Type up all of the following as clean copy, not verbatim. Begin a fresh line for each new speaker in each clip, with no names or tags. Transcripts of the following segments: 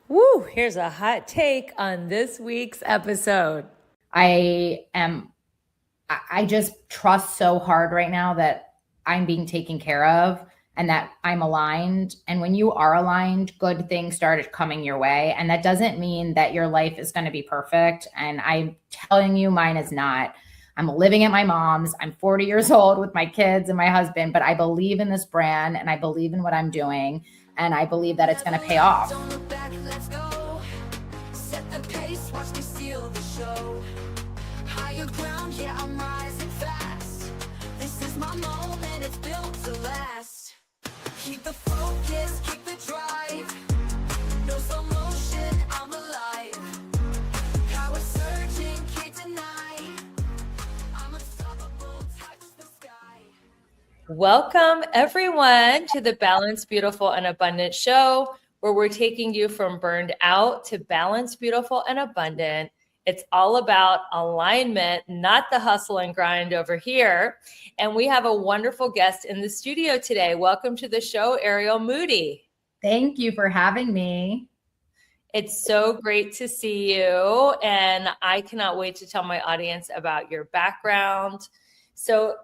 Woo, here's a hot take on this week's episode.
I just trust so hard right now that I'm being taken care of and that I'm aligned. And when you are aligned, good things start coming your way. And that doesn't mean that your life is going to be perfect. And I'm telling you, mine is not. I'm living at my mom's. I'm 40 years old with my kids and my husband, but I believe in this brand and I believe in what I'm doing. And I believe that it's going to pay off.
Don't look back, let's go. Set the pace, watch me steal the show. Higher ground, yeah, I'm rising fast. This is my moment, it's built to last. Keep the focus, keep the drive. No slow motion, I'm alive. Power surging, can't deny. I'm unstoppable, touch the sky.
Welcome, everyone, to the Balanced, Beautiful, and Abundant show, where we're taking you from burned out to balanced, beautiful, and abundant. It's all about alignment, not the hustle and grind over here. And we have a wonderful guest in the studio today. Welcome to the show, Arielle Moody.
Thank you for having me.
It's so great to see you. And I cannot wait to tell my audience about your background. So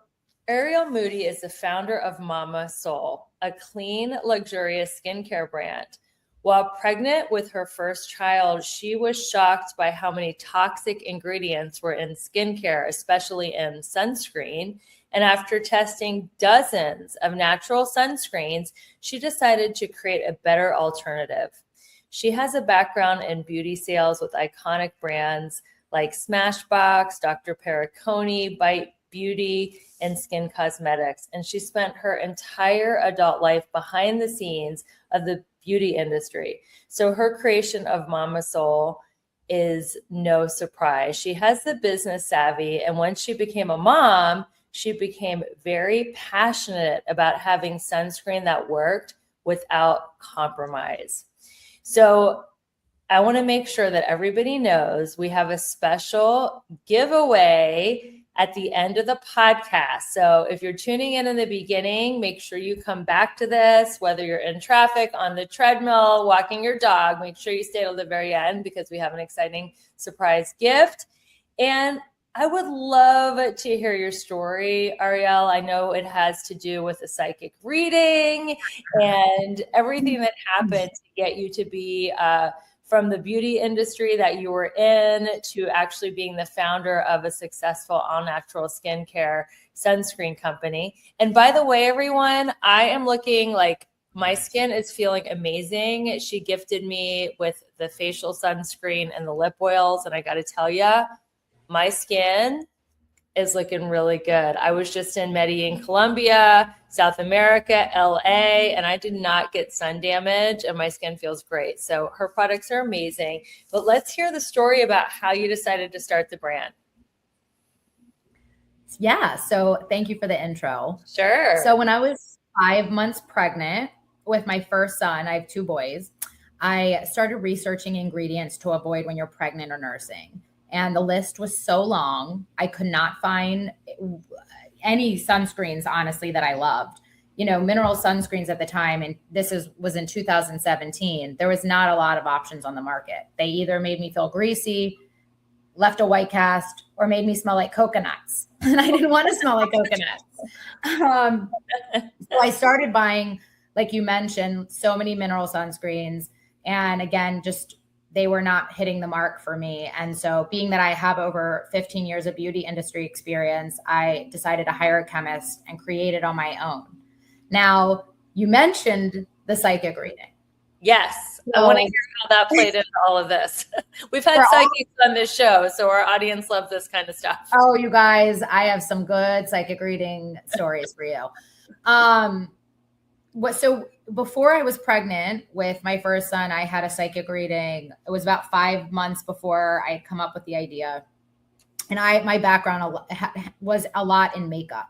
Arielle Moody is the founder of Mama Soul, a clean, luxurious skincare brand. While pregnant with her first child, she was shocked by how many toxic ingredients were in skincare, especially in sunscreen. And after testing dozens of natural sunscreens, she decided to create a better alternative. She has a background in beauty sales with iconic brands like Smashbox, Dr. Perricone, Bite Beauty, and Skin Cosmetics. And she spent her entire adult life behind the scenes of the beauty industry. So her creation of Mama Soul is no surprise. She has the business savvy. And when she became a mom, she became very passionate about having sunscreen that worked without compromise. So I want to make sure that everybody knows we have a special giveaway at the end of the podcast. So if you're tuning in the beginning, make sure you come back to this, whether you're in traffic, on the treadmill, walking your dog, make sure you stay till the very end because we have an exciting surprise gift. And I would love to hear your story, Arielle. I know it has to do with a psychic reading and everything that happened to get you to be from the beauty industry that you were in to actually being the founder of a successful all-natural skincare sunscreen company. And by the way, everyone, I am looking like my skin is feeling amazing. She gifted me with the facial sunscreen and the lip oils. And I got to tell you, my skin is looking really good. I was just in Medellin, Colombia, South America, LA, and I did not get sun damage and my skin feels great. So her products are amazing. But let's hear the story about how you decided to start the brand.
Yeah. So thank you for the intro.
Sure.
So when I was 5 months pregnant with my first son, I have two boys, I started researching ingredients to avoid when you're pregnant or nursing. And the list was so long, I could not find any sunscreens, honestly, that I loved. You know, mineral sunscreens at the time, and was in 2017, there was not a lot of options on the market. They either made me feel greasy, left a white cast, or made me smell like coconuts. And I didn't want to smell like coconuts. So I started buying, like you mentioned, so many mineral sunscreens. And again, just they were not hitting the mark for me. And so being that I have over 15 years of beauty industry experience, I decided to hire a chemist and create it on my own. Now, you mentioned the psychic reading.
Yes. I want to hear how that played into all of this. We've had psychics on this show, so our audience loves this kind of stuff.
Oh, you guys, I have some good psychic reading stories for you. So before I was pregnant with my first son, I had a psychic reading. It was about 5 months before I had come up with the idea. And my background was a lot in makeup.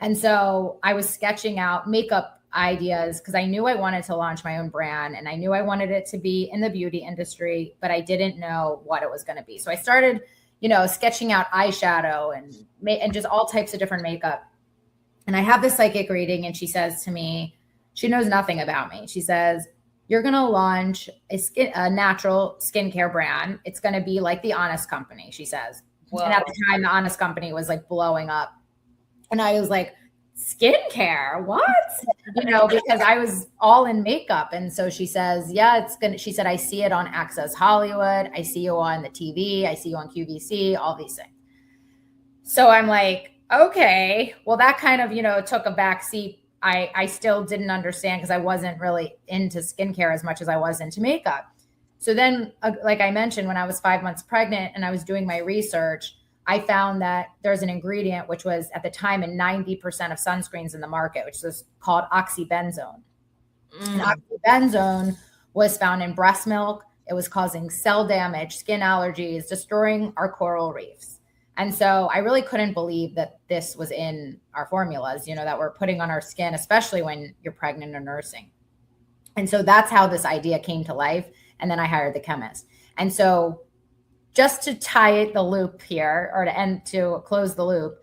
And so I was sketching out makeup ideas because I knew I wanted to launch my own brand and I knew I wanted it to be in the beauty industry, but I didn't know what it was going to be. So I started, sketching out eyeshadow and just all types of different makeup. And I have this psychic reading and she says to me, she knows nothing about me. She says, you're going to launch a natural skincare brand. It's going to be like the Honest Company, she says. Whoa. And at the time, the Honest Company was like blowing up. And I was like, skincare, what? Because I was all in makeup. And so she says, yeah, she said, I see it on Access Hollywood. I see you on the TV. I see you on QVC, all these things. So I'm like, okay, well, that kind of, took a back seat. I still didn't understand because I wasn't really into skincare as much as I was into makeup. So then, like I mentioned, when I was 5 months pregnant and I was doing my research, I found that there's an ingredient, which was at the time in 90% of sunscreens in the market, which was called oxybenzone. And oxybenzone was found in breast milk. It was causing cell damage, skin allergies, destroying our coral reefs. And so I really couldn't believe that this was in our formulas, that we're putting on our skin, especially when you're pregnant or nursing. And so that's how this idea came to life. And then I hired the chemist. And so just to tie the loop here, or to close the loop,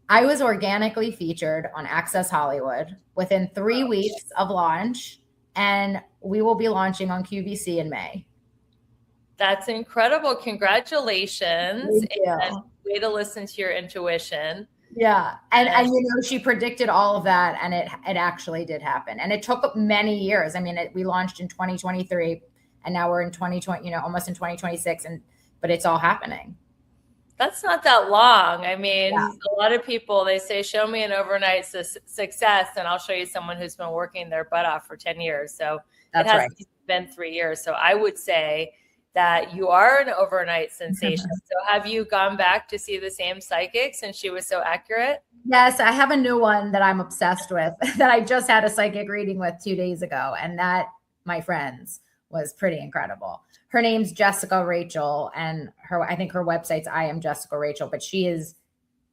I was organically featured on Access Hollywood within 3 weeks of launch, and we will be launching on QVC in May.
That's incredible. Congratulations. And way to listen to your intuition.
Yeah. And she predicted all of that, and it actually did happen. And it took many years. I mean, we launched in 2023, and now we're in 2020, almost in 2026, but it's all happening.
That's not that long. I mean, A lot of people, they say, show me an overnight success, and I'll show you someone who's been working their butt off for 10 years. So it hasn't been 3 years. So I would say that you are an overnight sensation. So have you gone back to see the same psychic since she was so accurate?
Yes, I have a new one that I'm obsessed with that I just had a psychic reading with 2 days ago. And that, my friends, was pretty incredible. Her name's Jessica Rachel, and I think her website's I Am Jessica Rachel, but she is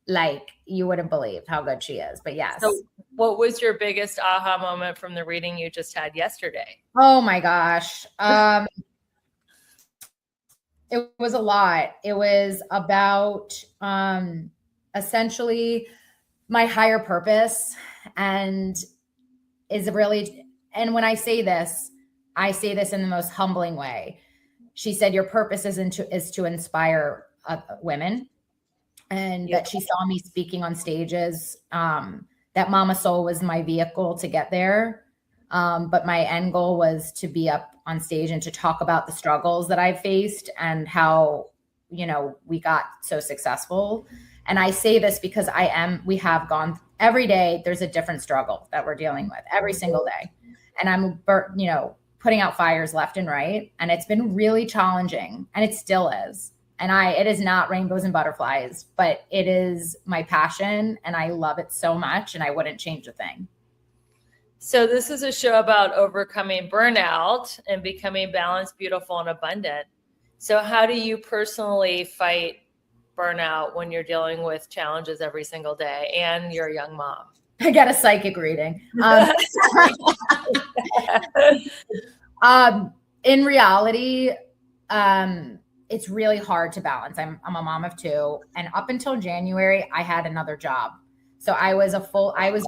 like, you wouldn't believe how good she is. But yes.
So what was your biggest aha moment from the reading you just had yesterday?
Oh my gosh. It was a lot. It was about essentially my higher purpose, and when I say this in the most humbling way. She said, your purpose is to inspire women, and that she saw me speaking on stages, that Mama Soul was my vehicle to get there. But my end goal was to be up on stage and to talk about the struggles that I faced and how, we got so successful. And I say this because we have gone every day. There's a different struggle that we're dealing with every single day. And I'm, putting out fires left and right. And it's been really challenging, and it still is. And it is not rainbows and butterflies, but it is my passion, and I love it so much, and I wouldn't change a thing.
So this is a show about overcoming burnout and becoming balanced, beautiful, and abundant. So how do you personally fight burnout when you're dealing with challenges every single day and you're a young mom?
I got a psychic reading. In reality, it's really hard to balance. I'm a mom of 2, and up until January, I had another job. So I was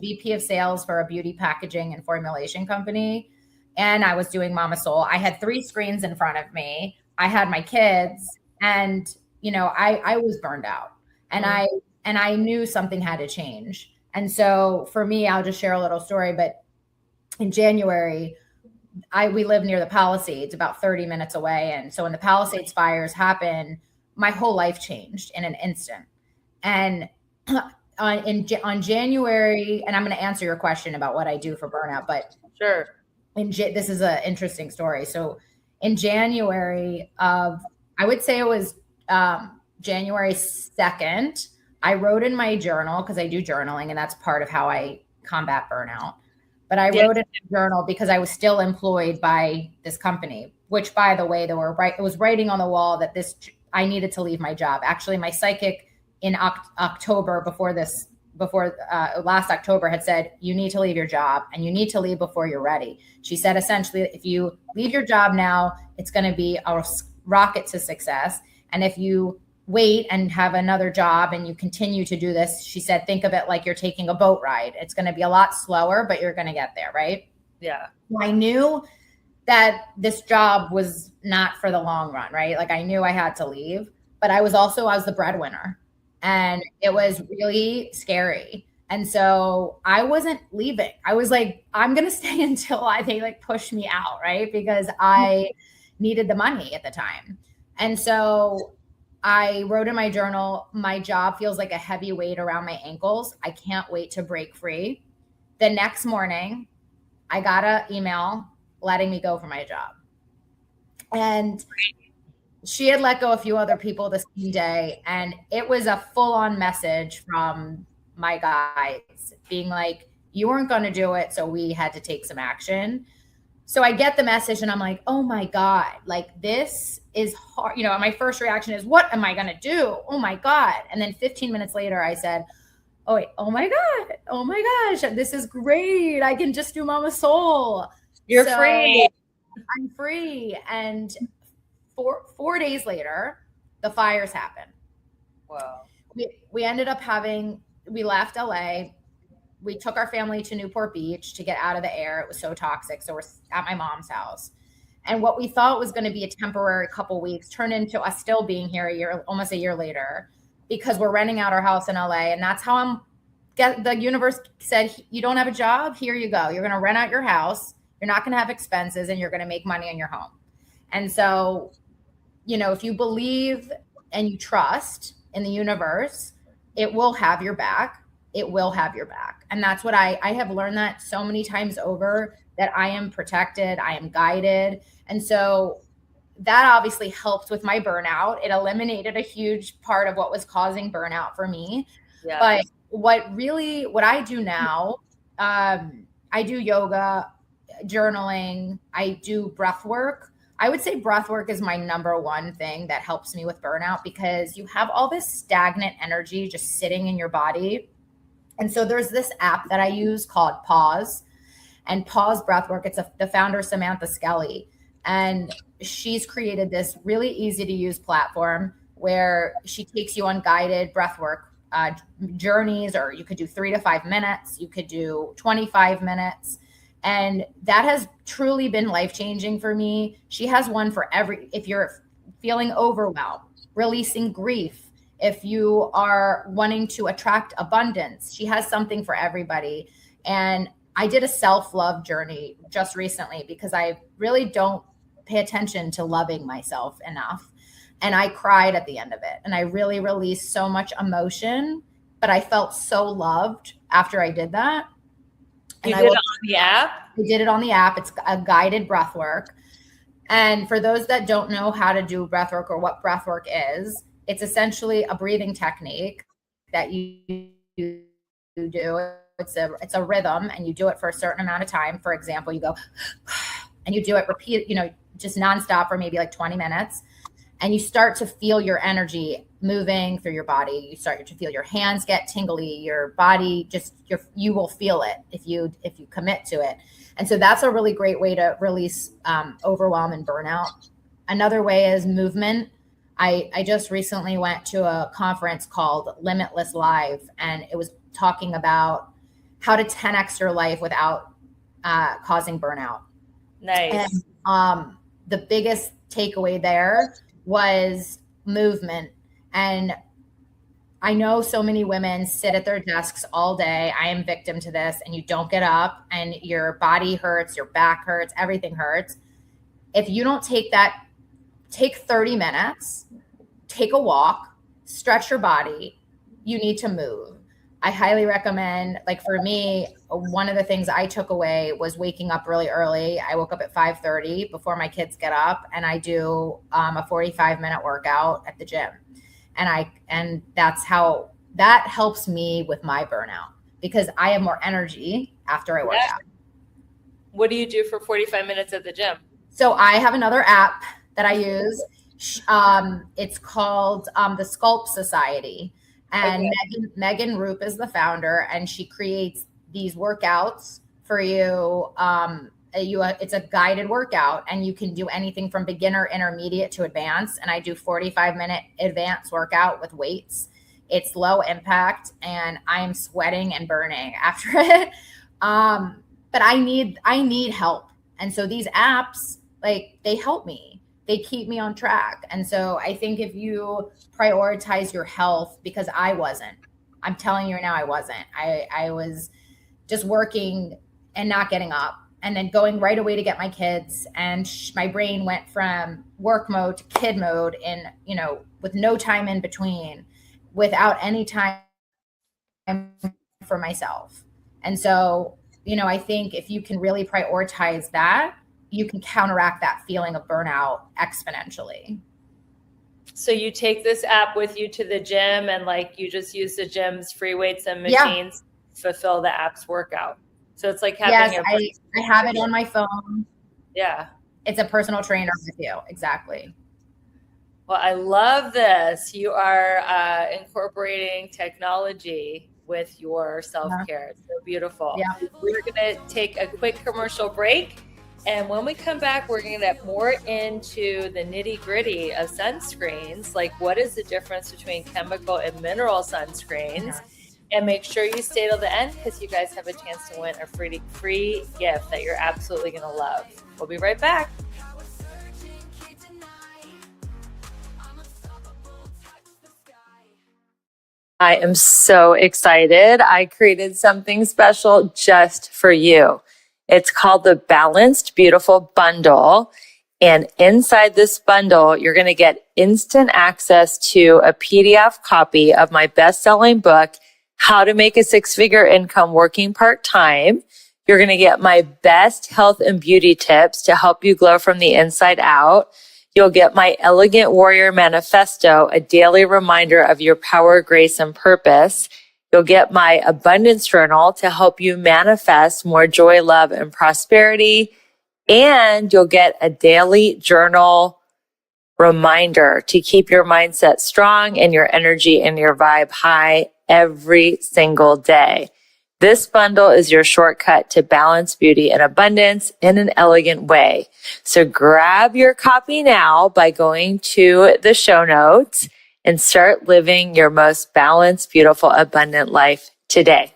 VP of sales for a beauty packaging and formulation company, and I was doing Mama Soul. I had 3 screens in front of me. I had my kids, and I was burned out, and I knew something had to change. And so for me, I'll just share a little story. But in January, we live near the Palisades, about 30 minutes away. And so when the Palisades fires happened, my whole life changed in an instant. And on January, and I'm going to answer your question about what I do for burnout, but
sure.
This is an interesting story. So in January I would say it was January 2nd, I wrote in my journal, because I do journaling, and that's part of how I combat burnout. But I wrote in a journal because I was still employed by this company, which, by the way, it was writing on the wall that I needed to leave my job. Actually, my psychic in October last October had said, you need to leave your job, and you need to leave before you're ready. She said, essentially, if you leave your job now, it's going to be a rocket to success. And if you wait and have another job and you continue to do this, she said, think of it like you're taking a boat ride. It's going to be a lot slower, but you're going to get there, right?
Yeah.
I knew that this job was not for the long run, right? Like I knew I had to leave, but I was the breadwinner, and it was really scary. And so I wasn't leaving. I was like, I'm going to stay until they like push me out, right? Because I needed the money at the time. And so I wrote in my journal, my job feels like a heavy weight around my ankles. I can't wait to break free. The next morning, I got an email letting me go from my job. And she had let go a few other people the same day. And it was a full-on message from my guys being like, you weren't going to do it, so we had to take some action. So I get the message and I'm like, oh my God, like this is hard. You know, my first reaction is, what am I going to do? Oh my God. And then 15 minutes later, I said, oh wait, oh my God, oh my gosh, this is great. I can just do Mama Soul.
You're free.
I'm free. And 4 days later, the fires happened.
Wow.
We ended up we left LA. We took our family to Newport Beach to get out of the air. It was so toxic. So we're at my mom's house. And what we thought was going to be a temporary couple weeks turned into us still being here almost a year later, because we're renting out our house in LA. And that's how the universe said, you don't have a job? Here you go. You're going to rent out your house. You're not going to have expenses, and you're going to make money in your home. And so, you know, if you believe and you trust in the universe, it will have your back. It will have your back. And that's what I have learned that so many times over, that I am protected, I am guided. And so that obviously helped with my burnout. It eliminated a huge part of what was causing burnout for me. Yeah. But what I do now, I do yoga, journaling, I do breath work. I would say breath work is my number one thing that helps me with burnout, because you have all this stagnant energy just sitting in your body. And so there's this app that I use called Pause, and Pause Breathwork. It's the founder, Samantha Skelly, and she's created this really easy to use platform where she takes you on guided breathwork journeys, or you could do 3 to 5 minutes, you could do 25 minutes. And that has truly been life-changing for me. She has one for if you're feeling overwhelmed, releasing grief, if you are wanting to attract abundance, she has something for everybody. And I did a self-love journey just recently, because I really don't pay attention to loving myself enough. And I cried at the end of it. And I really released so much emotion, but I felt so loved after I did that.
You did it on the app?
I did it on the app. It's a guided breath work. And for those that don't know how to do breath work or what breath work is, it's essentially a breathing technique that you do. It's a rhythm, and you do it for a certain amount of time. For example, you go and you do it just nonstop for maybe like 20 minutes. And you start to feel your energy moving through your body. You start to feel your hands get tingly, your body you will feel it if you commit to it. And so that's a really great way to release overwhelm and burnout. Another way is movement. I just recently went to a conference called Limitless Live, and it was talking about how to 10x your life without causing burnout.
Nice.
And the biggest takeaway there was movement. And I know so many women sit at their desks all day. I am victim to this. And you don't get up, and your body hurts, your back hurts, everything hurts. If you don't take 30 minutes, take a walk, stretch your body, you need to move. I highly recommend, like for me, one of the things I took away was waking up really early. I woke up at 5:30 before my kids get up, and I do a 45-minute workout at the gym. And that helps me with my burnout, because I have more energy after I work out.
What do you do for 45 minutes at the gym?
So I have another app that I use. It's called the Sculpt Society. And okay. Megan Roop is the founder, and she creates these workouts for you. It's a guided workout, and you can do anything from beginner, intermediate to advanced. And I do 45-minute advanced workout with weights. It's low impact, and I'm sweating and burning after it. But I need help. And so these apps, like, they help me. They keep me on track. And so I think if you prioritize your health, because I wasn't, I'm telling you right now, I wasn't. I was just working and not getting up, and then going right away to get my kids. And my brain went from work mode to kid mode in, with no time in between, without any time for myself. And so, I think if you can really prioritize that, you can counteract that feeling of burnout exponentially.
So you take this app with you to the gym, and like you just use the gym's free weights and machines to fulfill the app's workout. So it's like having
I have it on my phone.
Yeah.
It's a personal trainer with you. Exactly.
Well, I love this. You are incorporating technology with your self-care. It's so beautiful.
Yeah.
We're going to take a quick commercial break. And when we come back, we're going to get more into the nitty-gritty of sunscreens. Like, what is the difference between chemical and mineral sunscreens? And make sure you stay till the end, because you guys have a chance to win a free gift that you're absolutely going to love. We'll be right back. I am so excited. I created something special just for you. It's called the Balanced Beautiful Bundle. And inside this bundle, you're going to get instant access to a PDF copy of my best-selling book, How to Make a Six-Figure Income Working Part-Time. You're going to get my best health and beauty tips to help you glow from the inside out. You'll get my Elegant Warrior Manifesto, a daily reminder of your power, grace, and purpose. You'll get my abundance journal to help you manifest more joy, love, and prosperity. And you'll get a daily journal reminder to keep your mindset strong and your energy and your vibe high every single day. This bundle is your shortcut to balance, beauty, and abundance in an elegant way. So grab your copy now by going to the show notes and start living your most balanced, beautiful, abundant life today.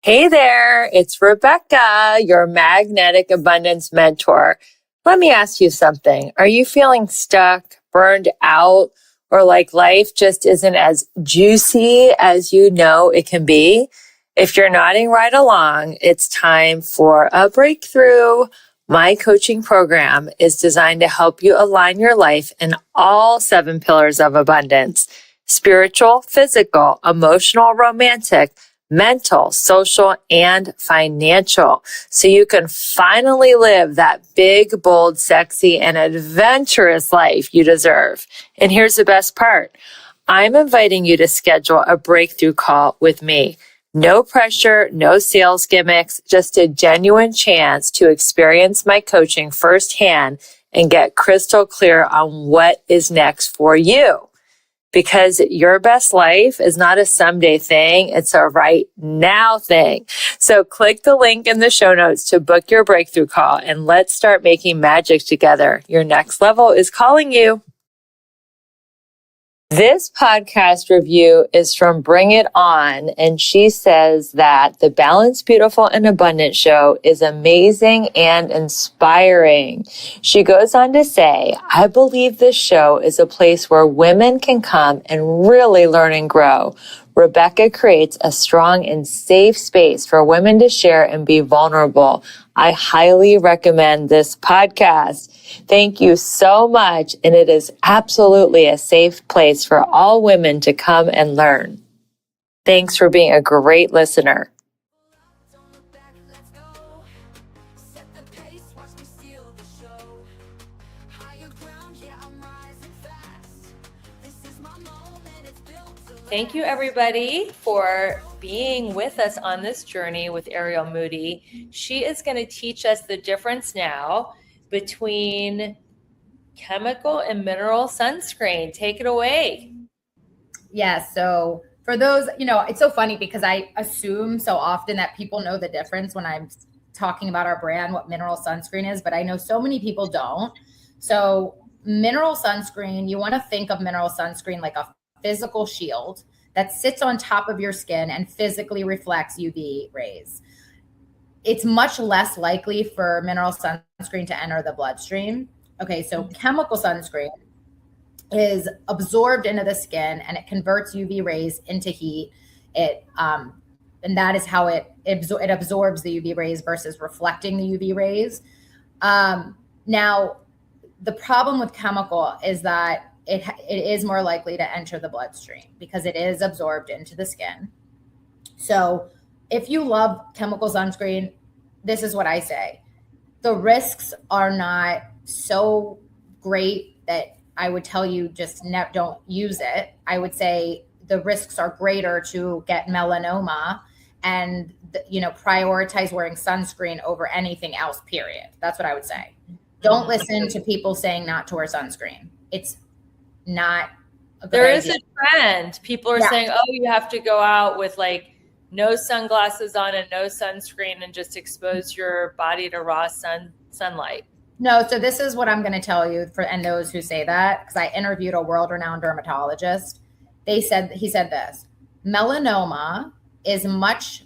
Hey there, it's Rebecca, your magnetic abundance mentor. Let me ask you something. Are you feeling stuck, burned out, or like life just isn't as juicy as you know it can be? If you're nodding right along, it's time for a breakthrough. My coaching program is designed to help you align your life in all 7 pillars of abundance: spiritual, physical, emotional, romantic, mental, social, and financial. So you can finally live that big, bold, sexy, and adventurous life you deserve. And here's the best part. I'm inviting you to schedule a breakthrough call with me. No pressure, no sales gimmicks, just a genuine chance to experience my coaching firsthand and get crystal clear on what is next for you. Because your best life is not a someday thing, it's a right now thing. So click the link in the show notes to book your breakthrough call, and let's start making magic together. Your next level is calling you. This podcast review is from Bring It On, and she says that the Balanced, Beautiful, and Abundant show is amazing and inspiring. She goes on to say, I believe this show is a place where women can come and really learn and grow. Rebecca creates a strong and safe space for women to share and be vulnerable. I highly recommend this podcast. Thank you so much. And it is absolutely a safe place for all women to come and learn. Thanks for being a great listener. Thank you, everybody, for being with us on this journey with Arielle Moody. She is going to teach us the difference now between chemical and mineral sunscreen. Take it away.
Yeah. So for those, it's so funny because I assume so often that people know the difference when I'm talking about our brand, what mineral sunscreen is, but I know so many people don't. So mineral sunscreen, you want to think of mineral sunscreen like a physical shield that sits on top of your skin and physically reflects UV rays. it's much less likely for mineral sunscreen to enter the bloodstream. Okay, so chemical sunscreen is absorbed into the skin and it converts UV rays into heat. And that is how it absorbs the UV rays versus reflecting the UV rays. Now, the problem with chemical is that it is more likely to enter the bloodstream because it is absorbed into the skin. So if you love chemical sunscreen, this is what I say. The risks are not so great that I would tell you just don't use it. I would say the risks are greater to get melanoma and, prioritize wearing sunscreen over anything else, period. That's what I would say. Don't listen to people saying not to wear sunscreen. It's not a good idea.
There is a trend. People are saying, oh, you have to go out with like no sunglasses on and no sunscreen and just expose your body to raw sunlight.
No, so this is what I'm going to tell you and those who say that, because I interviewed a world-renowned dermatologist. He said this: melanoma is a much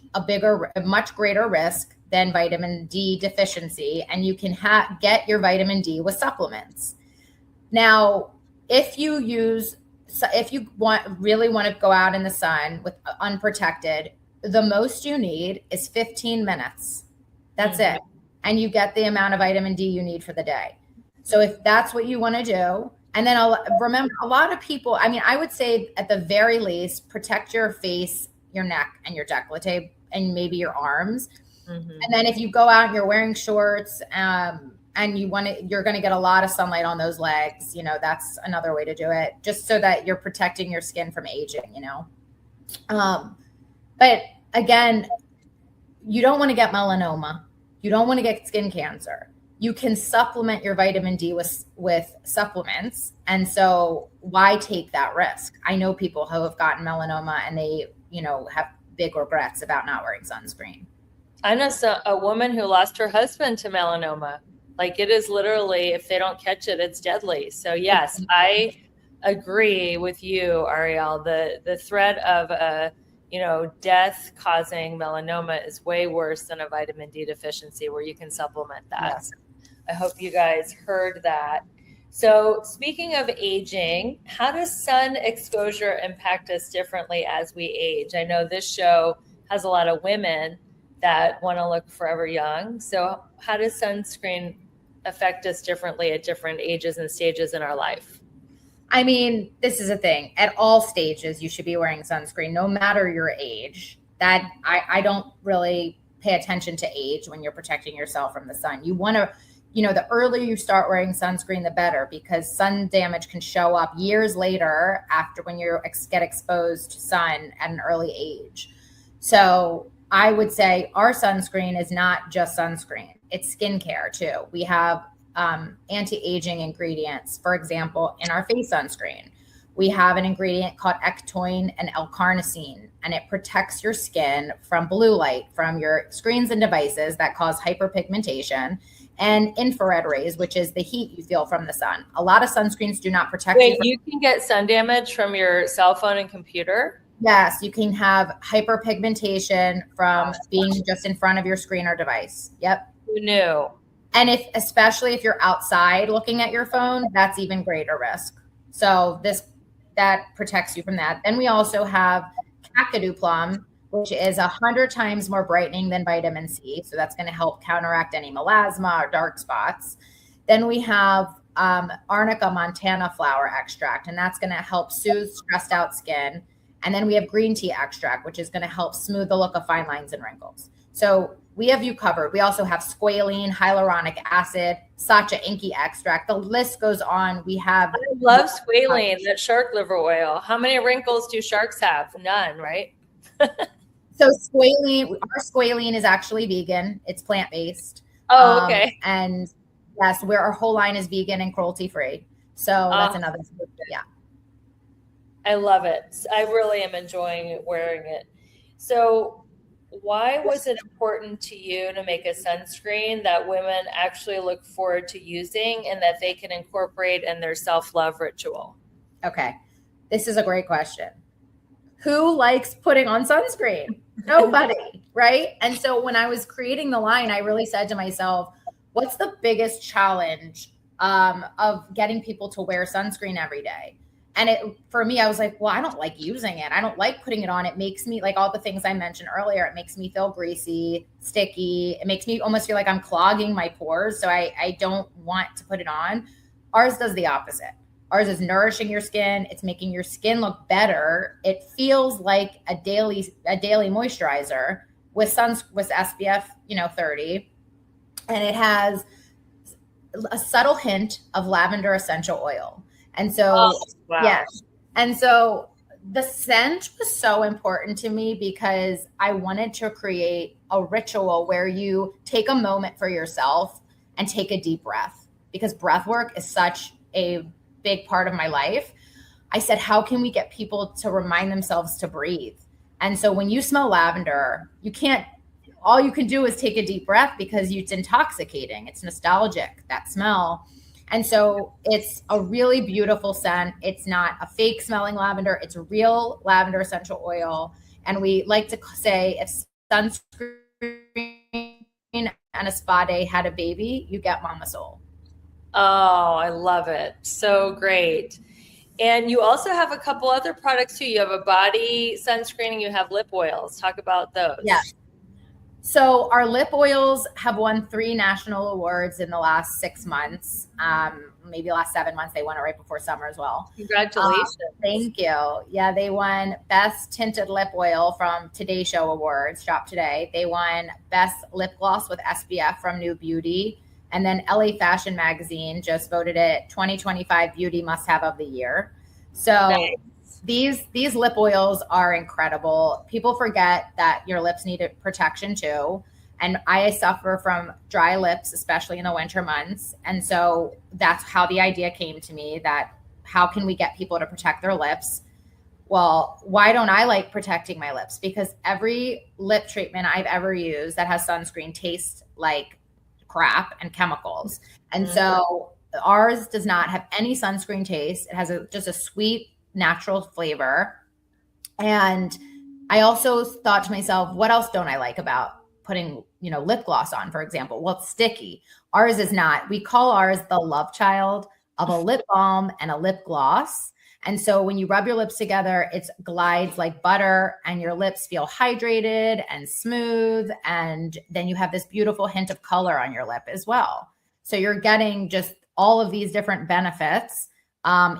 greater risk than vitamin D deficiency, and you can get your vitamin D with supplements. Now, if you really want to go out in the sun with unprotected, the most you need is 15 minutes. That's it. And you get the amount of vitamin D you need for the day. So if that's what you want to do, and then remember, a lot of people, I would say at the very least, protect your face, your neck, and your décolleté, and maybe your arms. And then if you go out and you're wearing shorts, and you're going to get a lot of sunlight on those legs, that's another way to do it, just so that you're protecting your skin from aging, But again, you don't want to get melanoma. You don't want to get skin cancer. You can supplement your vitamin D with supplements. And so why take that risk? I know people who have gotten melanoma and they, have big regrets about not wearing sunscreen.
I know a woman who lost her husband to melanoma. Like, it is literally, if they don't catch it, it's deadly. So yes, I agree with you, Arielle. The threat of death causing melanoma is way worse than a vitamin D deficiency where you can supplement that. Yeah. So I hope you guys heard that. So speaking of aging, how does sun exposure impact us differently as we age? I know this show has a lot of women that want to look forever young. So how does sunscreen affect us differently at different ages and stages in our life?
This is a thing. At all stages, you should be wearing sunscreen, no matter your age. That I don't really pay attention to age when you're protecting yourself from the sun. You want to, the earlier you start wearing sunscreen, the better, because sun damage can show up years later after when you get exposed to sun at an early age. So I would say our sunscreen is not just sunscreen. It's skincare too. We have anti-aging ingredients. For example, in our face sunscreen, we have an ingredient called ectoin and L-carnosine, and it protects your skin from blue light from your screens and devices that cause hyperpigmentation, and infrared rays, which is the heat you feel from the sun. A lot of sunscreens do not protect you.
You can get sun damage from your cell phone and computer?
Yes, you can have hyperpigmentation from being just in front of your screen or device. Yep.
Who knew?
And especially if you're outside looking at your phone, that's even greater risk. So that protects you from that. Then we also have Kakadu plum, which is 100 times more brightening than vitamin C. So that's going to help counteract any melasma or dark spots. Then we have Arnica montana flower extract, and that's going to help soothe stressed out skin. And then we have green tea extract, which is going to help smooth the look of fine lines and wrinkles. So we have you covered. We also have squalene, hyaluronic acid, sacha inky extract. The list goes on. I
love squalene, that shark liver oil. How many wrinkles do sharks have? None, right?
So our squalene is actually vegan. It's plant-based.
Oh, okay.
And yes, our whole line is vegan and cruelty-free. So that's another, yeah.
I love it. I really am enjoying wearing it. So why was it important to you to make a sunscreen that women actually look forward to using and that they can incorporate in their self-love ritual?
Okay. This is a great question. Who likes putting on sunscreen? Nobody, right? And so when I was creating the line, I really said to myself, what's the biggest challenge of getting people to wear sunscreen every day? And for me, I was like, well, I don't like using it. I don't like putting it on. It makes me, like all the things I mentioned earlier, it makes me feel greasy, sticky. It makes me almost feel like I'm clogging my pores. So I don't want to put it on. Ours does the opposite. Ours is nourishing your skin. It's making your skin look better. It feels like a daily moisturizer with SPF, 30. And it has a subtle hint of lavender essential oil. And so,
wow.
yes. And so the scent was so important to me because I wanted to create a ritual where you take a moment for yourself and take a deep breath, because breath work is such a big part of my life. I said, how can we get people to remind themselves to breathe? And so when you smell lavender, all you can do is take a deep breath because it's intoxicating. It's nostalgic, that smell. And so it's a really beautiful scent. It's not a fake smelling lavender. It's real lavender essential oil. And we like to say, if sunscreen and a spa day had a baby, you get Mama Soul.
Oh, I love it. So great. And you also have a couple other products too. You have a body sunscreen and you have lip oils. Talk about those.
Yeah. So our lip oils have won 3 national awards in the last 6 months. Maybe last 7 months. They won it right before summer as well.
Congratulations.
Thank you. Yeah, they won Best Tinted Lip Oil from Today Show Awards, Shop Today. They won Best Lip Gloss with SPF from New Beauty. And then LA Fashion Magazine just voted it 2025 Beauty Must Have of the Year. So nice. These lip oils are incredible. People forget that your lips need protection too. And I suffer from dry lips, especially in the winter months. And so that's how the idea came to me, that how can we get people to protect their lips? Well, why don't I like protecting my lips? Because every lip treatment I've ever used that has sunscreen tastes like crap and chemicals. And so ours does not have any sunscreen taste. It has just a sweet, natural flavor. And I also thought to myself, what else don't I like about putting, lip gloss on, for example? Well, it's sticky. Ours is not. We call ours the love child of a lip balm and a lip gloss. And so when you rub your lips together, it glides like butter and your lips feel hydrated and smooth. And then you have this beautiful hint of color on your lip as well. So you're getting just all of these different benefits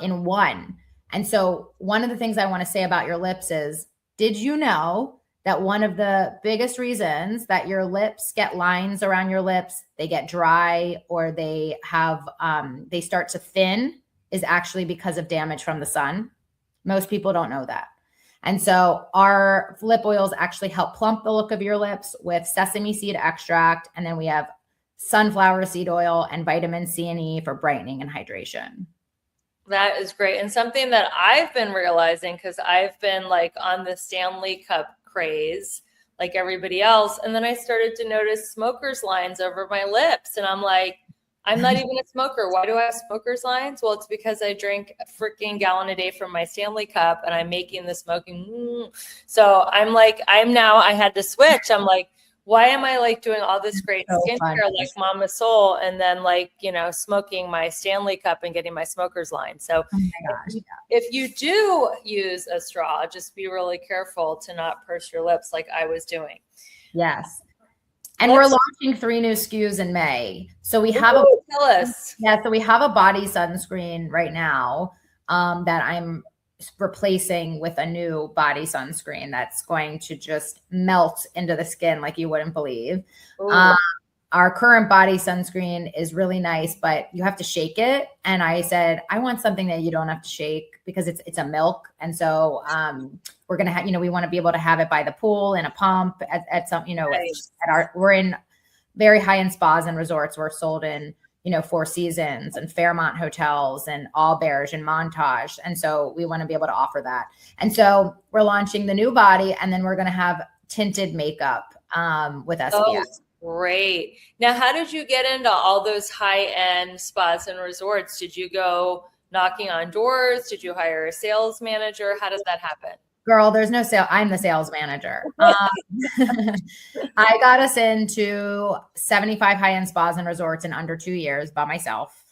in one. And so one of the things I want to say about your lips is, did you know that one of the biggest reasons that your lips get lines around your lips, they get dry, or they have, they start to thin, is actually because of damage from the sun? Most people don't know that. And so our lip oils actually help plump the look of your lips with sesame seed extract. And then we have sunflower seed oil and vitamin C and E for brightening and hydration.
That is great. And something that I've been realizing, because I've been like on the Stanley Cup craze, like everybody else. And then I started to notice smokers lines over my lips. And I'm like, I'm not even a smoker. Why do I have smokers lines? Well, it's because I drink a freaking gallon a day from my Stanley Cup and I'm making the smoking. So I had to switch. I'm like, why am I like doing all this great skincare like Mama Soul and then smoking my Stanley Cup and getting my smoker's line? So if you do use a straw, just be really careful to not purse your lips like I was doing.
Yes. And we're launching 3 new SKUs in May. So we have so we have a body sunscreen right now that I'm replacing with a new body sunscreen that's going to just melt into the skin like you wouldn't believe. Our current body sunscreen is really nice, but you have to shake it. And I said, I want something that you don't have to shake because it's a milk. And so we're going to have, we want to be able to have it by the pool in a pump at some, nice. We're in very high-end spas and resorts. We're sold in, Four Seasons and Fairmont hotels and Auberge and Montage. And so we want to be able to offer that. And so we're launching the new body, and then we're going to have tinted makeup with SPF.
Oh, great. Now, how did you get into all those high-end spas and resorts? Did you go knocking on doors? Did you hire a sales manager? How does that happen?
Girl, there's no sale. I'm the sales manager. I got us into 75 high-end spas and resorts in under 2 years by myself.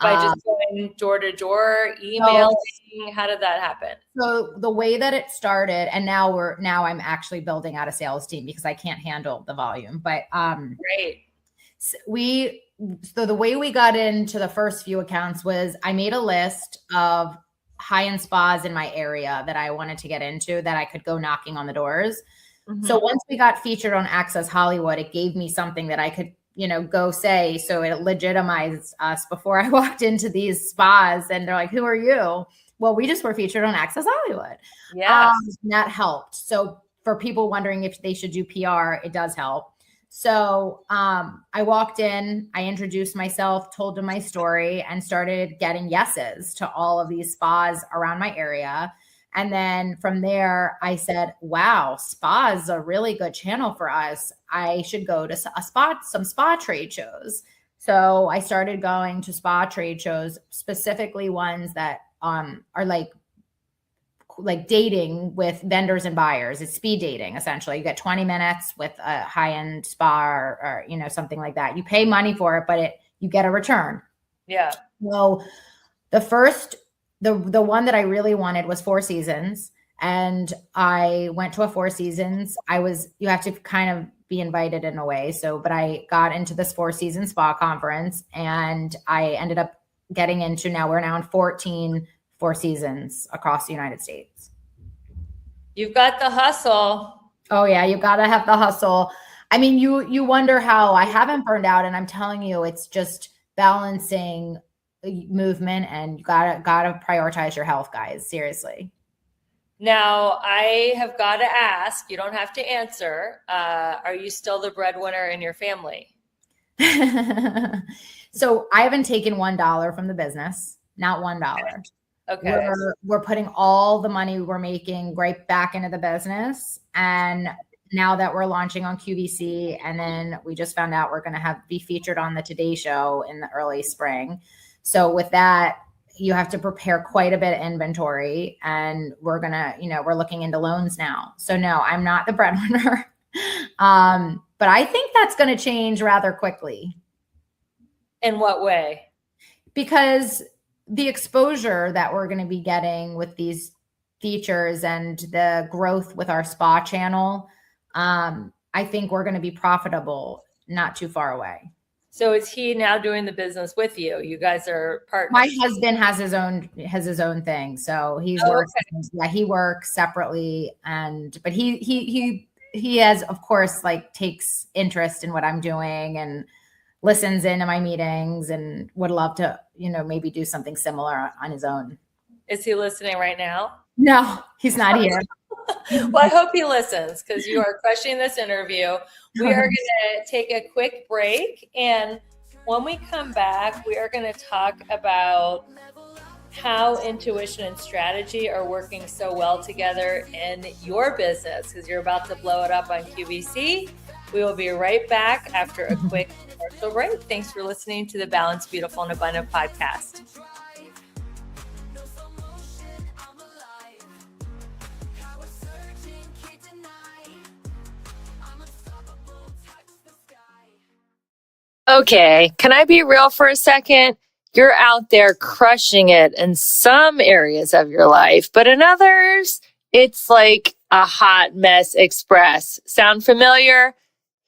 By just going door to door, emailing? How did that happen?
So the way that it started, and now I'm actually building out a sales team because I can't handle the volume. But
Great.
So the way we got into the first few accounts was I made a list of high-end spas in my area that I wanted to get into that I could go knocking on the doors. Mm-hmm. So once we got featured on Access Hollywood, it gave me something that I could, go say. So it legitimized us before I walked into these spas and they're like, who are you? Well, we just were featured on Access Hollywood.
Yeah.
That helped. So for people wondering if they should do PR, it does help. So I walked in, I introduced myself, told them my story, and started getting yeses to all of these spas around my area. And then from there, I said, wow, spa is a really good channel for us. I should go to some spa trade shows. So I started going to spa trade shows, specifically ones that are like dating with vendors and buyers. It's speed dating. Essentially, you get 20 minutes with a high-end spa or something like that. You pay money for it, but you get a return.
Yeah.
So the one that I really wanted was Four Seasons. And I went to a Four Seasons. You have to kind of be invited in a way. But I got into this Four Seasons spa conference and I ended up getting into, we're now in 14 Four Seasons across the United States.
You've got the hustle.
Oh yeah, you got to have the hustle. I mean, you wonder how I haven't burned out, and I'm telling you, it's just balancing movement, and you gotta prioritize your health, guys. Seriously.
Now, I have got to ask, you don't have to answer, are you still the breadwinner in your family?
So I haven't taken $1 from the business, not $1.
Okay.
We're putting all the money we're making right back into the business. And now that we're launching on QVC, and then we just found out we're going to be featured on the Today Show in the early spring. So with that, you have to prepare quite a bit of inventory, and we're looking into loans now. So no, I'm not the breadwinner. But I think that's going to change rather quickly.
In what way?
Because the exposure that we're going to be getting with these features and the growth with our spa channel, I think we're going to be profitable not too far away.
So is he now doing the business with you? You guys are partners.
My husband has his own thing. So he works separately, but he has, of course, takes interest in what I'm doing and listens into my meetings and would love to, maybe do something similar on his own.
Is he listening right now?
No, he's not here.
Well, I hope he listens, because you are crushing this interview. We are going to take a quick break. And when we come back, we are going to talk about how intuition and strategy are working so well together in your business, because you're about to blow it up on QVC. We will be right back after a quick commercial break. Thanks for listening to the Balanced, Beautiful, and Abundant podcast. Okay, can I be real for a second? You're out there crushing it in some areas of your life, but in others, it's like a hot mess express. Sound familiar?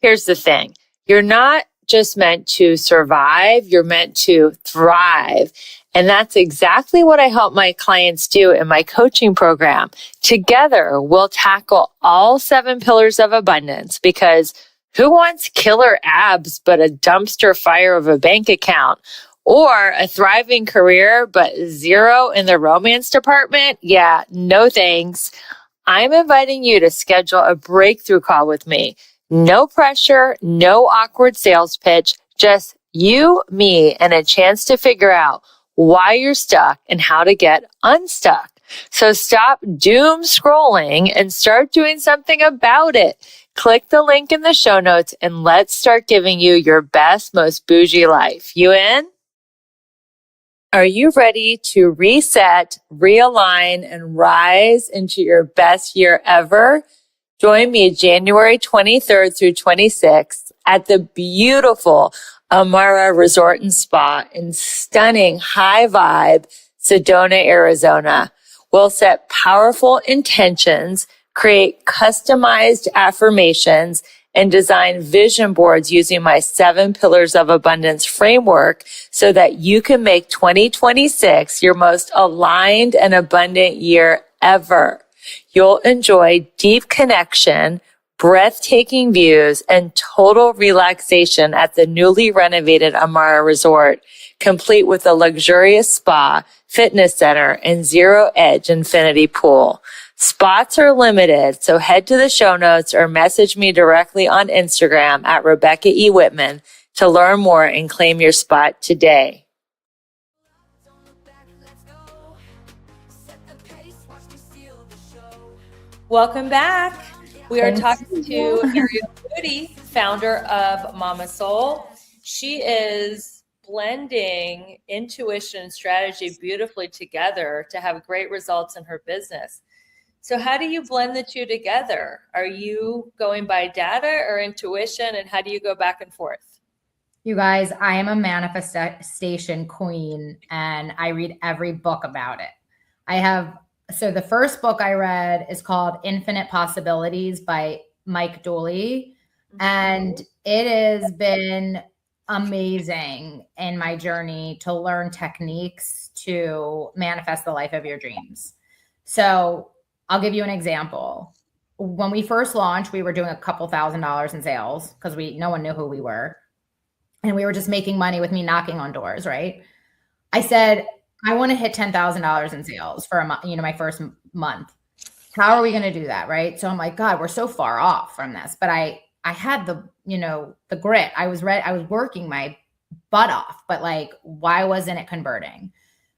Here's the thing. You're not just meant to survive, you're meant to thrive. And that's exactly what I help my clients do in my coaching program. Together, we'll tackle all 7 pillars of abundance, because who wants killer abs but a dumpster fire of a bank account? Or a thriving career but zero in the romance department? Yeah, no thanks. I'm inviting you to schedule a breakthrough call with me. No pressure, no awkward sales pitch, just you, me, and a chance to figure out why you're stuck and how to get unstuck. So stop doom scrolling and start doing something about it. Click the link in the show notes and let's start giving you your best, most bougie life. You in? Are you ready to reset, realign, and rise into your best year ever? Join me January 23rd through 26th at the beautiful Amara Resort and Spa in stunning high vibe Sedona, Arizona. We'll set powerful intentions, create customized affirmations, and design vision boards using my 7 Pillars of Abundance framework so that you can make 2026 your most aligned and abundant year ever. You'll enjoy deep connection, breathtaking views, and total relaxation at the newly renovated Amara Resort, complete with a luxurious spa, fitness center, and zero-edge infinity pool. Spots are limited, so head to the show notes or message me directly on Instagram at Rebecca E. Whitman to learn more and claim your spot today. Welcome back. We are talking to Arielle Moody, founder of Mama Soul. She is blending intuition and strategy beautifully together to have great results in her business. So how do you blend the two together? Are you going by data or intuition, and how do you go back and forth?
You guys, I am a manifestation queen, and I read every book about it. So the first book I read is called Infinite Possibilities by Mike Dooley, and it has been amazing in my journey to learn techniques to manifest the life of your dreams. So I'll give you an example. When we first launched, we were doing a couple $1,000s in sales because no one knew who we were. And we were just making money with me knocking on doors, right? I said, I want to hit $10,000 in sales for my first month. How are we going to do that, right? So I'm like, God, we're so far off from this. But I had the grit. I was working my butt off, but like, why wasn't it converting?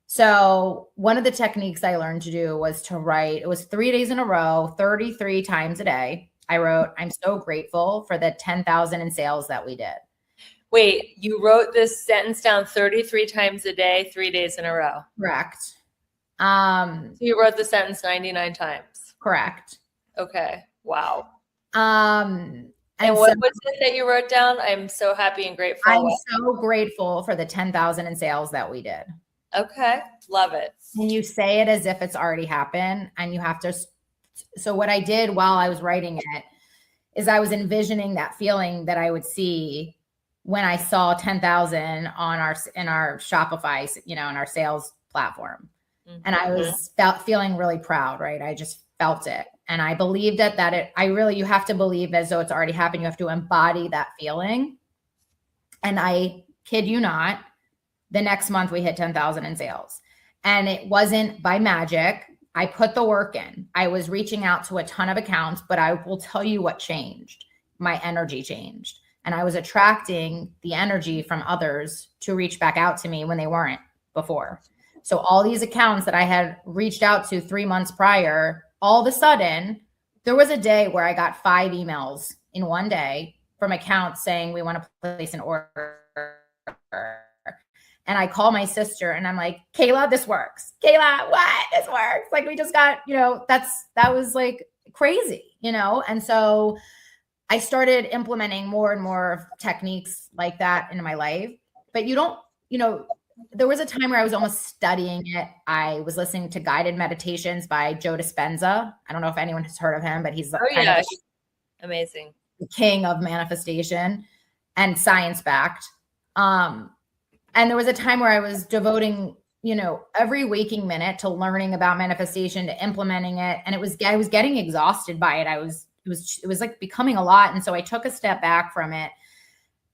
So one of the techniques I learned to do was to write. It was 3 days in a row, 33 times a day. I wrote, I'm so grateful for the 10,000 in sales that we did.
Wait, you wrote this sentence down 33 times a day, 3 days in a row?
Correct.
So you wrote the sentence 99 times?
Correct.
Okay. Wow.
And
what was it that you wrote down? I'm so happy and grateful.
I'm so grateful for the 10,000 in sales that we did.
Okay. Love it.
And you say it as if it's already happened, and you have to. So what I did while I was writing it is I was envisioning that feeling that I would see when I saw 10,000 in our Shopify, in our sales platform. Mm-hmm. And I was feeling really proud, right? I just felt it. And I believed you have to believe as though it's already happened. You have to embody that feeling. And I kid you not, the next month we hit 10,000 in sales. And it wasn't by magic. I put the work in. I was reaching out to a ton of accounts, but I will tell you what changed. My energy changed. And I was attracting the energy from others to reach back out to me when they weren't before. So all these accounts that I had reached out to 3 months prior, all of a sudden, there was a day where I got 5 emails in one day from accounts saying, we want to place an order. And I call my sister and I'm like, Kayla, this works. Kayla, what? This works. Like, we just got, that was like crazy, And so I started implementing more and more techniques like that into my life. But there was a time where I was almost studying it. I was listening to guided meditations by Joe Dispenza. I don't know if anyone has heard of him, but he's
amazing.
The king of manifestation and science-backed. And there was a time where I was devoting, every waking minute to learning about manifestation, to implementing it. And I was getting exhausted by it. It was like becoming a lot. And so I took a step back from it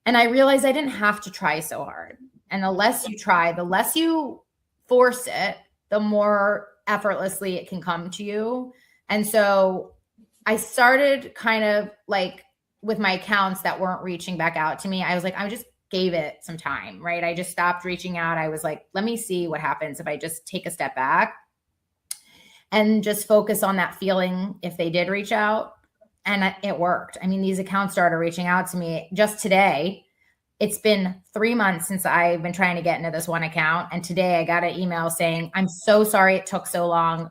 and I realized I didn't have to try so hard. And the less you try, the less you force it, the more effortlessly it can come to you. And so I started kind of like with my accounts that weren't reaching back out to me. I was like, I just gave it some time, right? I just stopped reaching out. I was like, let me see what happens if I just take a step back and just focus on that feeling if they did reach out. And it worked. I mean, these accounts started reaching out to me just today. It's been 3 months since I've been trying to get into this one account. And today I got an email saying, I'm so sorry it took so long.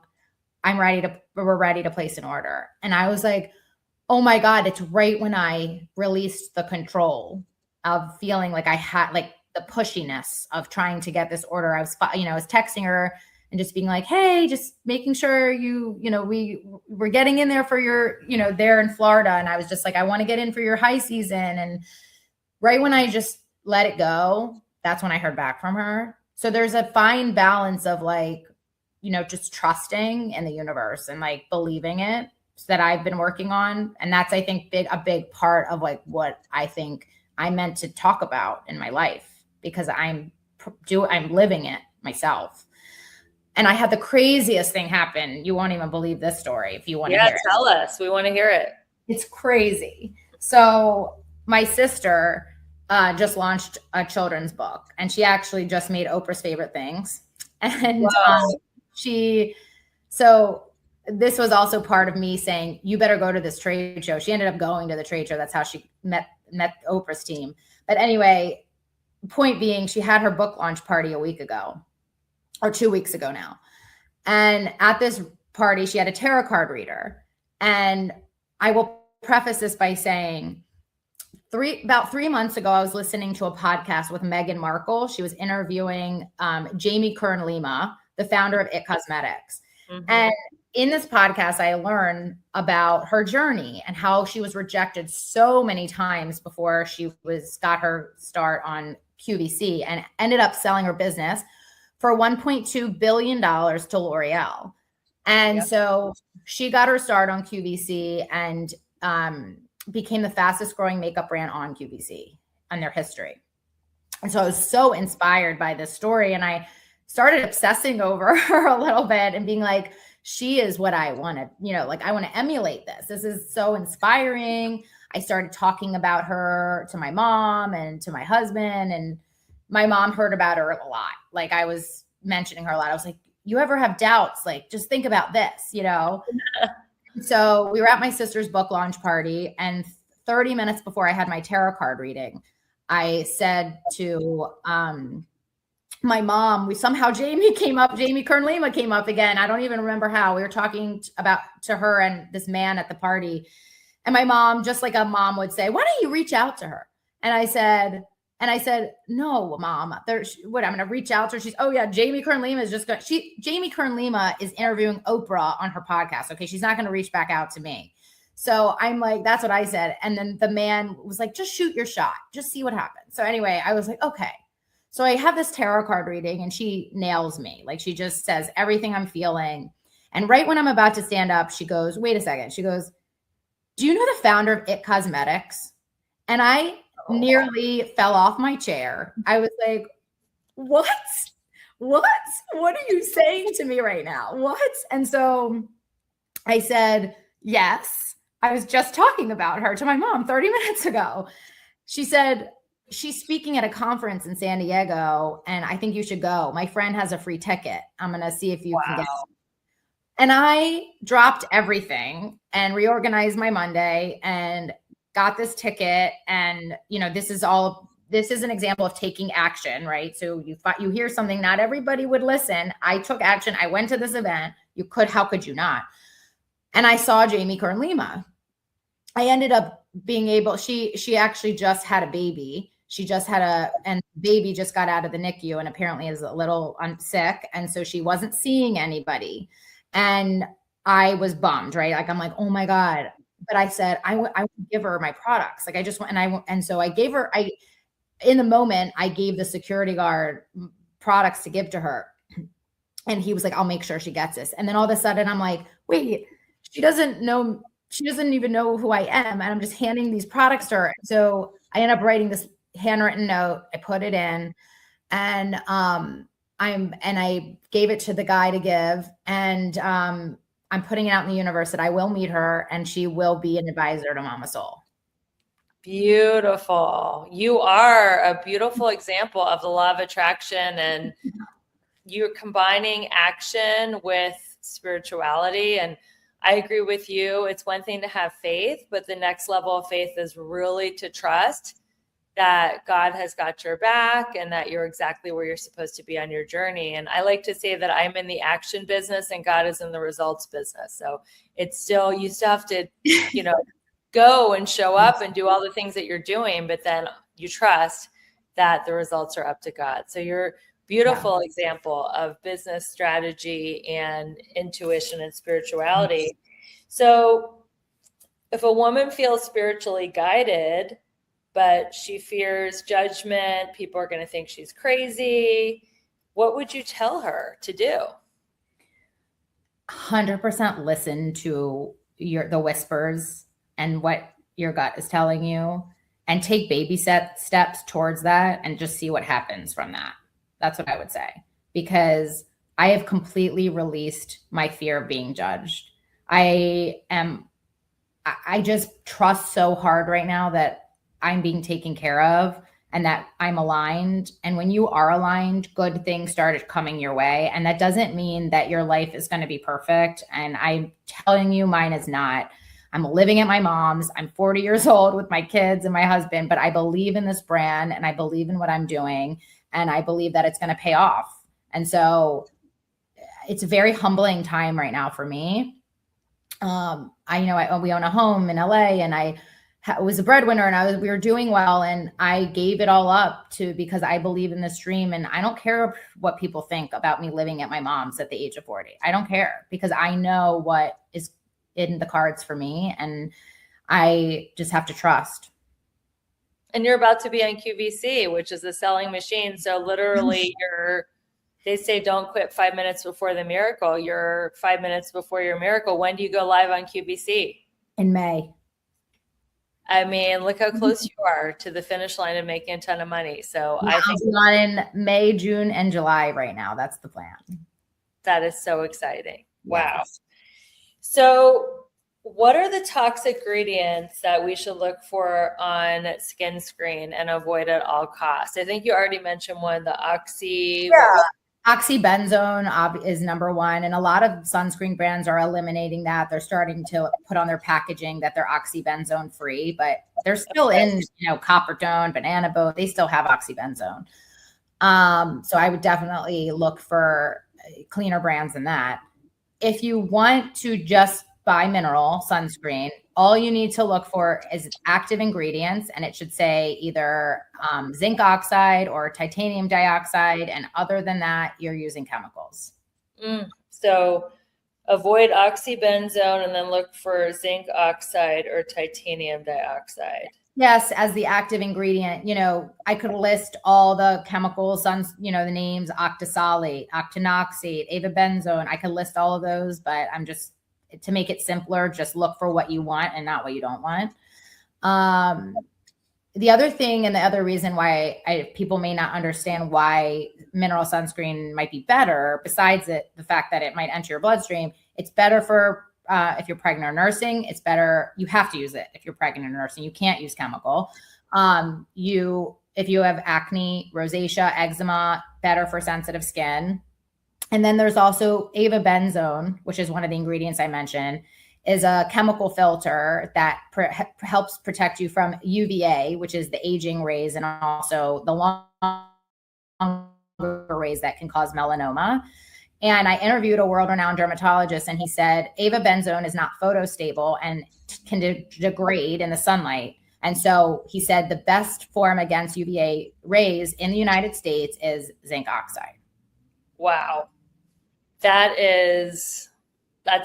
We're ready to place an order. And I was like, oh my God, it's right when I released the control of feeling like I had like the pushiness of trying to get this order. I was texting her and just being like, hey, just making sure we're getting in there for your, there in Florida. And I was just like, I want to get in for your high season. And right when I just let it go, that's when I heard back from her. So there's a fine balance of like, just trusting in the universe and like believing it that I've been working on. And that's, I think, a big part of like what I think I meant to talk about in my life, because I'm living it myself. And I had the craziest thing happen. You won't even believe this story if you want to hear it.
Yeah, tell us. We want to hear it.
It's crazy. So my sister just launched a children's book, and she actually just made Oprah's Favorite Things. And so this was also part of me saying, you better go to this trade show. She ended up going to the trade show. That's how she met Oprah's team. But anyway, point being, she had her book launch party a week ago, or 2 weeks ago now. And at this party, she had a tarot card reader. And I will preface this by saying, about 3 months ago, I was listening to a podcast with Meghan Markle. She was interviewing Jamie Kern-Lima, the founder of It Cosmetics. Mm-hmm. And in this podcast, I learned about her journey and how she was rejected so many times before she got her start on QVC, and ended up selling her business for $1.2 billion to L'Oreal. And so she got her start on QVC and became the fastest growing makeup brand on QVC in their history. And so I was so inspired by this story, and I started obsessing over her a little bit and being like, she is what I want to, like, I want to emulate this. This is so inspiring. I started talking about her to my mom and to my husband, and my mom heard about her a lot. Like, I was mentioning her a lot. I was like, you ever have doubts? Like, just think about this, So we were at my sister's book launch party, and 30 minutes before I had my tarot card reading, I said to my mom, Jamie Kern-Lima came up again. I don't even remember how. We were talking to her and this man at the party. And my mom, just like a mom would say, why don't you reach out to her? And I said, no, Mom, I'm going to reach out to her. She's, oh yeah, Jamie Kern-Lima is Jamie Kern-Lima is interviewing Oprah on her podcast. Okay. She's not going to reach back out to me. So I'm like, that's what I said. And then the man was like, just shoot your shot. Just see what happens. So anyway, I was like, okay. So I have this tarot card reading, and she nails me. Like, she just says everything I'm feeling. And right when I'm about to stand up, she goes, wait a second. She goes, do you know the founder of It Cosmetics? And I nearly fell off my chair. I was like, what? What are you saying to me right now? What? And so I said, yes, I was just talking about her to my mom 30 minutes ago. She said, she's speaking at a conference in San Diego, and I think you should go. My friend has a free ticket. I'm going to see if you can get it. And I dropped everything and reorganized my Monday and got this ticket. And, this is an example of taking action, right? So you hear something, not everybody would listen. I took action. I went to this event. how could you not? And I saw Jamie Kern-Lima. I ended up being able, she actually just had a baby. And baby just got out of the NICU and apparently is a little sick. And so she wasn't seeing anybody. And I was bummed, right? Like, I'm like, oh my God. But I said, I would give her my products. Like, I just want, and so I gave her, in the moment, I gave the security guard products to give to her. And he was like, I'll make sure she gets this. And then all of a sudden I'm like, wait, she doesn't even know who I am. And I'm just handing these products to her. So I end up writing this handwritten note. I put it in, and I gave it to the guy to give. And I'm putting it out in the universe that I will meet her, and she will be an advisor to Mama Soul.
Beautiful. You are a beautiful example of the law of attraction, and you're combining action with spirituality. And I agree with you. It's one thing to have faith, but the next level of faith is really to trust that God has got your back and that you're exactly where you're supposed to be on your journey. And I like to say that I'm in the action business and God is in the results business. So it's still, you still have to, go and show up and do all the things that you're doing, but then you trust that the results are up to God. So you're beautiful example of business strategy and intuition and spirituality. So if a woman feels spiritually guided, but she fears judgment, people are going to think she's crazy, what would you tell her to do?
100% listen to the whispers and what your gut is telling you, and take baby steps towards that and just see what happens from that. That's what I would say, because I have completely released my fear of being judged. I just trust so hard right now that I'm being taken care of and that I'm aligned. And when you are aligned, good things started coming your way. And that doesn't mean that your life is going to be perfect. And I'm telling you, mine is not. I'm living at my mom's. I'm 40 years old with my kids and my husband, but I believe in this brand and I believe in what I'm doing. And I believe that it's going to pay off. And so it's a very humbling time right now for me. We own a home in LA, and I was a breadwinner, and we were doing well, and I gave it all up because I believe in this dream. And I don't care what people think about me living at my mom's at the age of 40. I don't care, because I know what is in the cards for me, and I just have to trust.
And you're about to be on QVC, which is a selling machine. So literally they say don't quit 5 minutes before the miracle. You're 5 minutes before your miracle. When do you go live on QVC?
In May.
I mean, look how close you are to the finish line and making a ton of money. So
I think it's on in May, June, and July right now. That's the plan.
That is so exciting. Wow.
Yes.
So what are the toxic ingredients that we should look for on Sunscreen and avoid at all costs? I think you already mentioned one, the
oxybenzone is number one. And a lot of sunscreen brands are eliminating that. They're starting to put on their packaging that they're oxybenzone free, but they're still in, Coppertone, Banana Boat. They still have oxybenzone. So I would definitely look for cleaner brands than that. If you want to just buy mineral sunscreen, all you need to look for is active ingredients, and it should say either zinc oxide or titanium dioxide. And other than that, you're using chemicals.
So avoid oxybenzone and then look for zinc oxide or titanium dioxide.
Yes, as the active ingredient. I could list all the chemicals, the names: octisolate, octinoxate, avobenzone. I could list all of those, but I'm just, to make it simpler, just look for what you want and not what you don't want. The other thing, and the other reason why people may not understand why mineral sunscreen might be better, besides the fact that it might enter your bloodstream, it's better for if you're pregnant or nursing. It's better. You have to use it if you're pregnant or nursing. You can't use chemical. If you have acne, rosacea, eczema, better for sensitive skin. And then there's also avobenzone, which is one of the ingredients I mentioned, is a chemical filter that helps protect you from UVA, which is the aging rays, and also the longer rays that can cause melanoma. And I interviewed a world-renowned dermatologist, and he said avobenzone is not photostable and can degrade in the sunlight. And so he said the best form against UVA rays in the United States is zinc oxide.
Wow. That's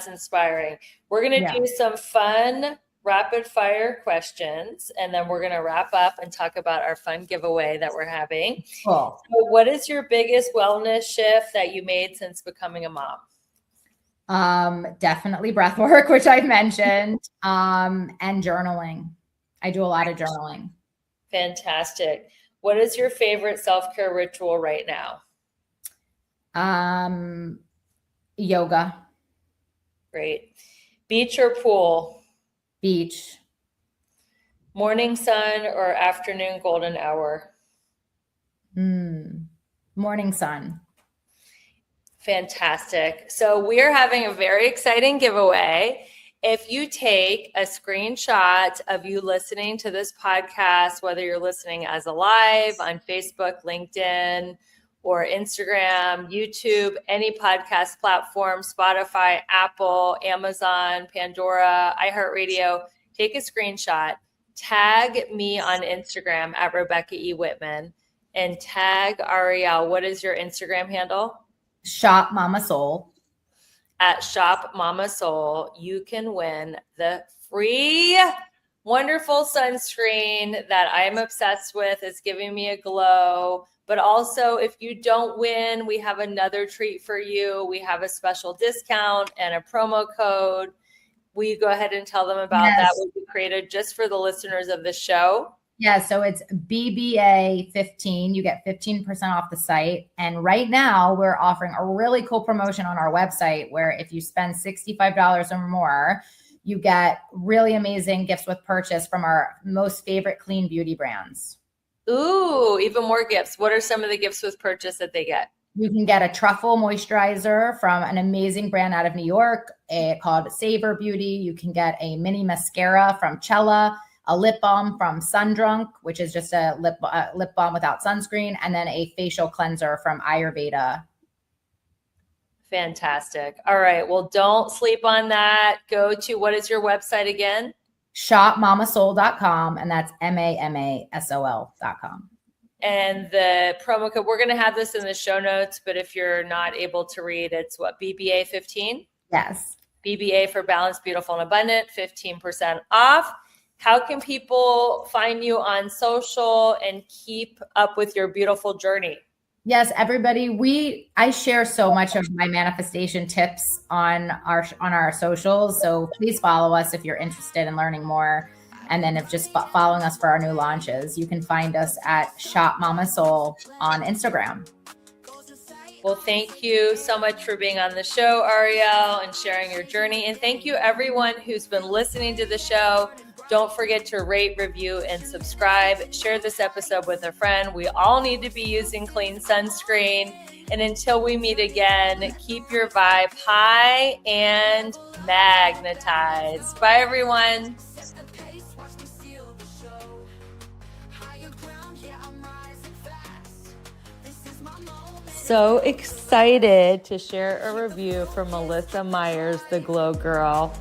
inspiring. We're going to do some fun rapid fire questions, and then we're going to wrap up and talk about our fun giveaway that we're having.
Cool.
So what is your biggest wellness shift that you made since becoming a mom?
Definitely breath work, which I mentioned, and journaling. I do a lot of journaling.
Fantastic. What is your favorite self-care ritual right now?
Yoga.
Great. Beach or pool?
Beach.
Morning sun or afternoon golden hour?
Morning sun.
Fantastic. So we are having a very exciting giveaway. if you take a screenshot of you listening to this podcast, whether you're listening as a live on Facebook, LinkedIn, or Instagram, YouTube, any podcast platform, Spotify, Apple, Amazon, Pandora, iHeartRadio, take a screenshot, tag me on Instagram at Rebecca E. Whitman, and tag Arielle. What is your Instagram handle?
Shop Mama Soul.
At Shop Mama Soul, you can win the free wonderful sunscreen that I'm obsessed with. It's giving me a glow. But also, if you don't win, we have another treat for you. We have a special discount and a promo code. Will you go ahead and tell them about that? What we created just for the listeners of the show?
Yeah, so it's BBA 15. You get 15% off the site. And right now we're offering a really cool promotion on our website where if you spend $65 or more, you get really amazing gifts with purchase from our most favorite clean beauty brands.
Ooh, even more gifts. What are some of the gifts with purchase that they get?
You can get a truffle moisturizer from an amazing brand out of New York called Savor Beauty. You can get a mini mascara from Cella, a lip balm from Sundrunk, which is just a lip balm without sunscreen, and then a facial cleanser from Ayurveda.
Fantastic. All right. Well, don't sleep on that. Go to, what is your website again?
shopmamasoul.com, and that's MAMASOL.com.
And the promo code, we're going to have this in the show notes, but if you're not able to read, it's what, BBA 15?
Yes.
BBA for Balanced, Beautiful, and Abundant, 15% off. How can people find you on social and keep up with your beautiful journey?
Yes, everybody. I share so much of my manifestation tips on our socials. So please follow us if you're interested in learning more. And then if just following us for our new launches, you can find us at Shop Mama Soul on Instagram.
Well, thank you so much for being on the show, Arielle, and sharing your journey. And thank you everyone who's been listening to the show. Don't forget to rate, review, and subscribe. Share this episode with a friend. We all need to be using clean sunscreen. And until we meet again, keep your vibe high and magnetized. Bye, everyone. So excited to share a review from Melissa Myers, the Glow Girl.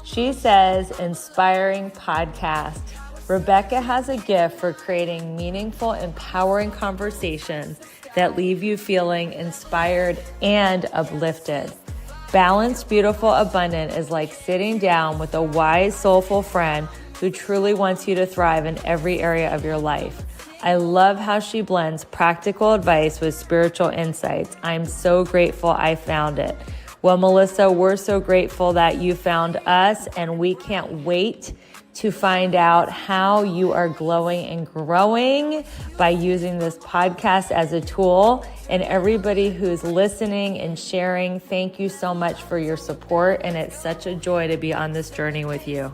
She says, inspiring podcast. Rebecca has a gift for creating meaningful, empowering conversations that leave you feeling inspired and uplifted. Balanced, Beautiful, Abundant is like sitting down with a wise, soulful friend who truly wants you to thrive in every area of your life. I love how she blends practical advice with spiritual insights. I'm so grateful I found it. Well, Melissa, we're so grateful that you found us, and we can't wait to find out how you are glowing and growing by using this podcast as a tool. And everybody who's listening and sharing, thank you so much for your support. And it's such a joy to be on this journey with you.